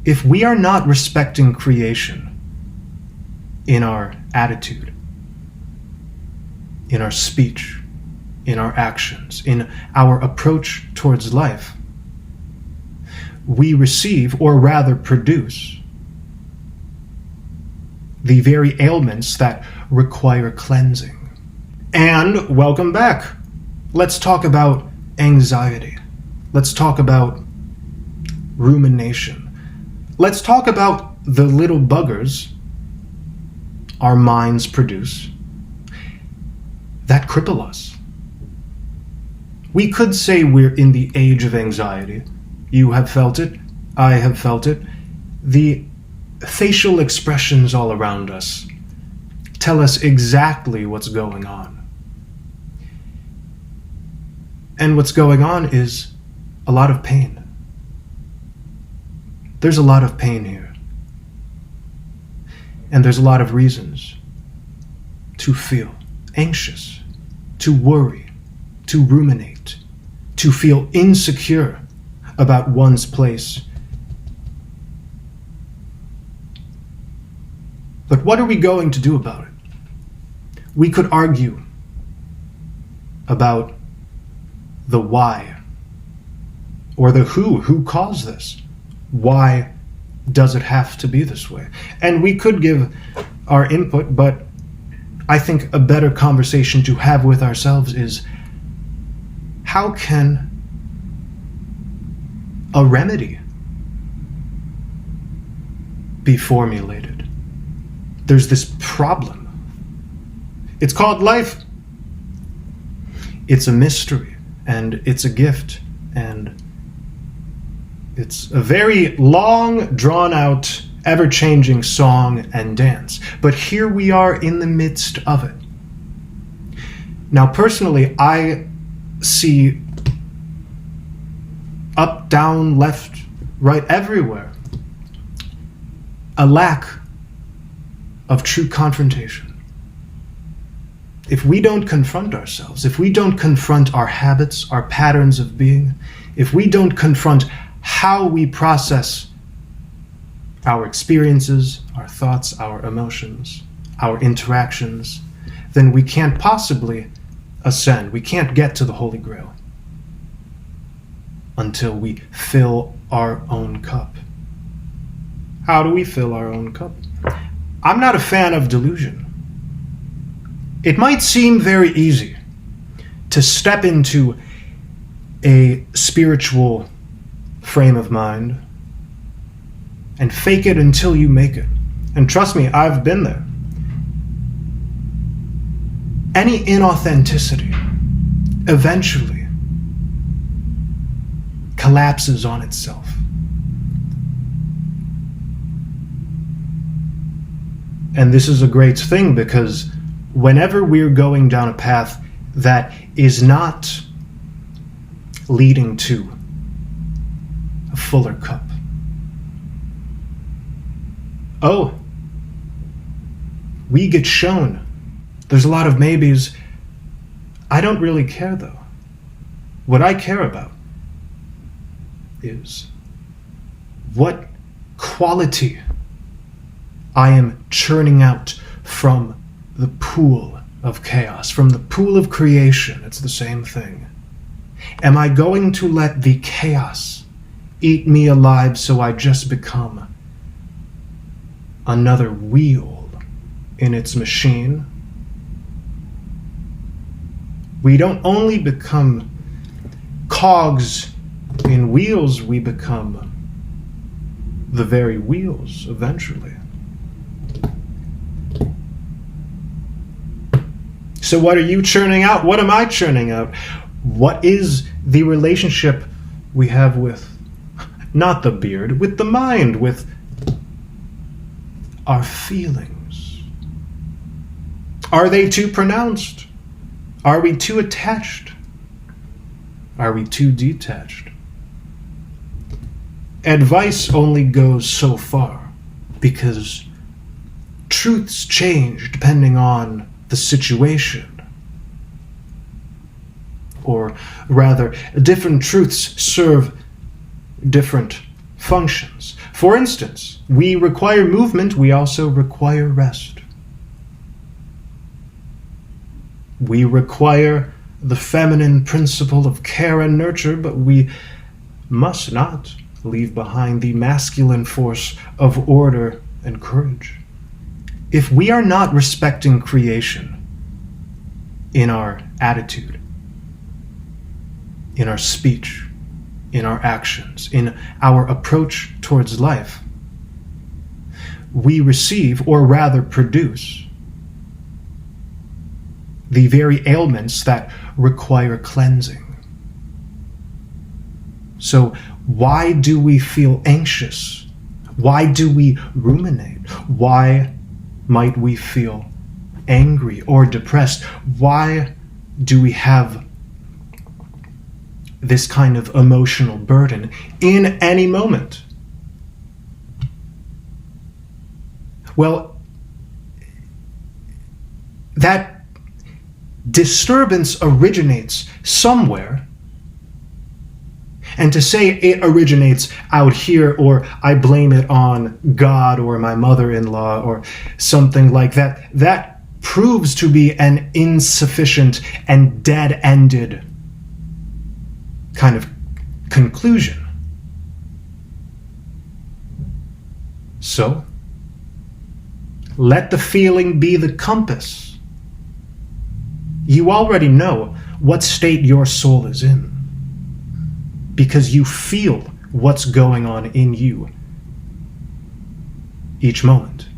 If we are not respecting creation in our attitude, in our speech, in our actions, in our approach towards life, we receive, or rather produce, the very ailments that require cleansing. And welcome back. Let's talk about anxiety. Let's talk about rumination. Let's talk about the little buggers our minds produce that cripple us. We could say we're in the age of anxiety. You have felt it. I have felt it. The facial expressions all around us tell us exactly what's going on. And what's going on is a lot of pain. There's a lot of pain here. And there's a lot of reasons to feel anxious, to worry, to ruminate, to feel insecure about one's place. But what are we going to do about it? We could argue about the why, or the who caused this. Why does it have to be this way? And we could give our input, but I think a better conversation to have with ourselves is, how can a remedy be formulated? There's this problem. It's called life. It's a mystery, and it's a gift, and it's a very long, drawn-out, ever-changing song and dance. But here we are in the midst of it. Now, personally, I see up, down, left, right, everywhere a lack of true confrontation. If we don't confront ourselves, if we don't confront our habits, our patterns of being, if we don't confront how we process our experiences, our thoughts, our emotions, our interactions, then we can't possibly ascend. We can't get to the Holy Grail until we fill our own cup. How do we fill our own cup? I'm not a fan of delusion. It might seem very easy to step into a spiritual frame of mind and fake it until you make it. And trust me, I've been there. Any inauthenticity eventually collapses on itself. And this is a great thing, because whenever we're going down a path that is not leading to a fuller cup, we get shown. There's a lot of maybes. I don't really care, though. What I care about is what quality I am churning out from the pool of chaos, from the pool of creation. It's the same thing. Am I going to let the chaos eat me alive so I just become another wheel in its machine? We don't only become cogs in wheels, we become the very wheels eventually. So what are you churning out? What am I churning out? What is the relationship we have with, not the beard, with the mind, with our feelings? Are they too pronounced? Are we too attached? Are we too detached? Advice only goes so far, because truths change depending on the situation. Or rather, different truths serve different functions. For instance, we require movement, we also require rest. We require the feminine principle of care and nurture, but we must not leave behind the masculine force of order and courage. If we are not respecting creation in our attitude, in our speech, in our actions, in our approach towards life, we receive, or rather produce, the very ailments that require cleansing. So why do we feel anxious? Why do we ruminate? Why might we feel angry or depressed? Why do we have this kind of emotional burden in any moment? Well, that disturbance originates somewhere. And to say it originates out here, or I blame it on God or my mother-in-law or something like that, that proves to be an insufficient and dead-ended kind of conclusion. So, let the feeling be the compass. You already know what state your soul is in, because you feel what's going on in you each moment.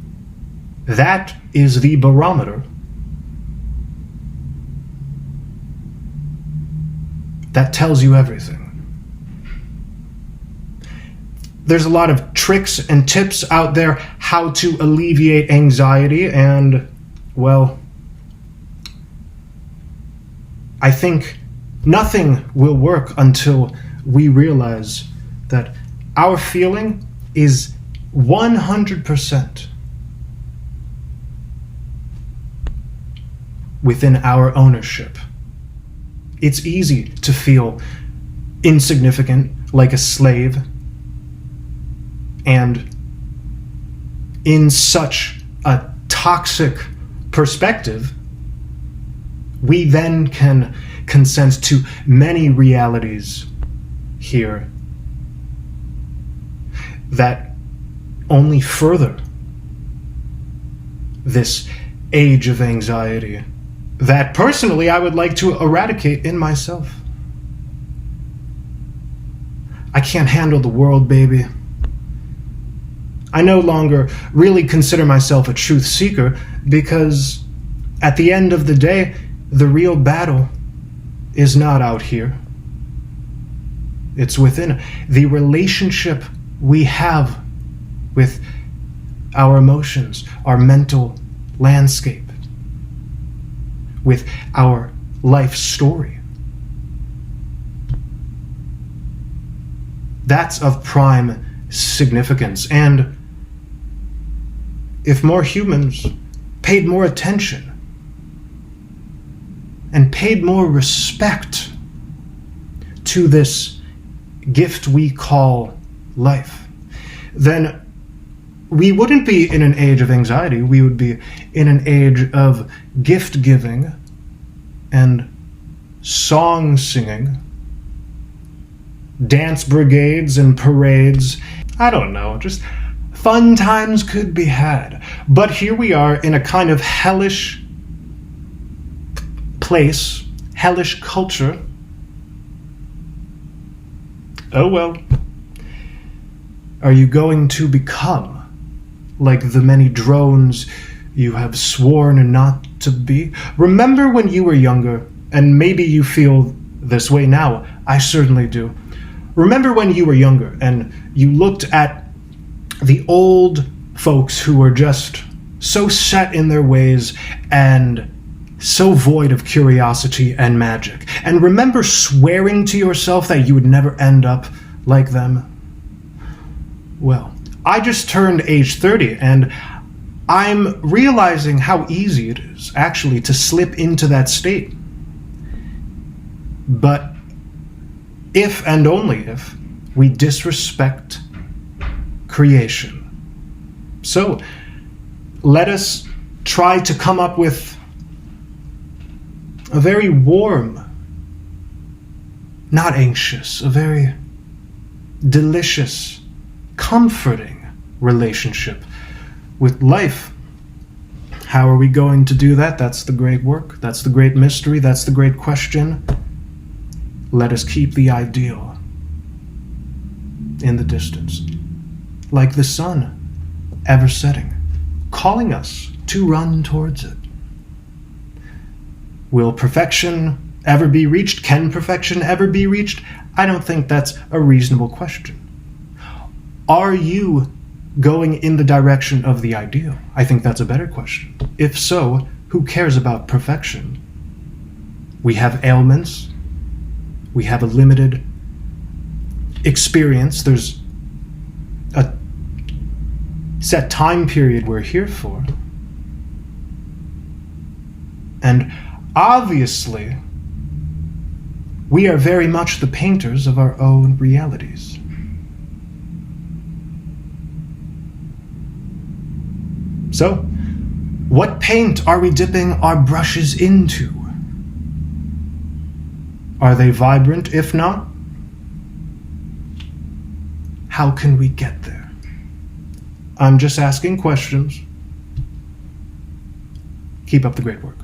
That is the barometer that tells you everything. There's a lot of tricks and tips out there how to alleviate anxiety, and, well, I think nothing will work until we realize that our feeling is 100% within our ownership. It's easy to feel insignificant, like a slave, and in such a toxic perspective, we then can consent to many realities here that only further this age of anxiety that personally I would like to eradicate in myself. I can't handle the world, baby. I no longer really consider myself a truth seeker, because at the end of the day, the real battle is not out here. It's within. The relationship we have with our emotions, our mental landscape, with our life story. That's of prime significance. And if more humans paid more attention and paid more respect to this gift we call life, then we wouldn't be in an age of anxiety. We would be in an age of gift giving and song singing, dance brigades and parades. I don't know, just fun times could be had. But here we are in a kind of hellish place, hellish culture. Oh well. Are you going to become like the many drones you have sworn not to be? Remember when you were younger, and maybe you feel this way now, I certainly do. Remember when you were younger and you looked at the old folks who were just so set in their ways and so void of curiosity and magic. And remember swearing to yourself that you would never end up like them? Well, I just turned age 30, and I'm realizing how easy it is actually to slip into that state. But if and only if we disrespect creation. So, let us try to come up with a very warm, not anxious, a very delicious, comforting relationship with life. How are we going to do that? That's the great work. That's the great mystery. That's the great question. Let us keep the ideal in the distance, like the sun ever setting, calling us to run towards it. Will perfection ever be reached? Can perfection ever be reached? I don't think that's a reasonable question. Are you going in the direction of the ideal? I think that's a better question. If so, who cares about perfection? We have ailments. We have a limited experience. There's a set time period we're here for. And obviously, we are very much the painters of our own realities. So, what paint are we dipping our brushes into? Are they vibrant? If not, how can we get there? I'm just asking questions. Keep up the great work.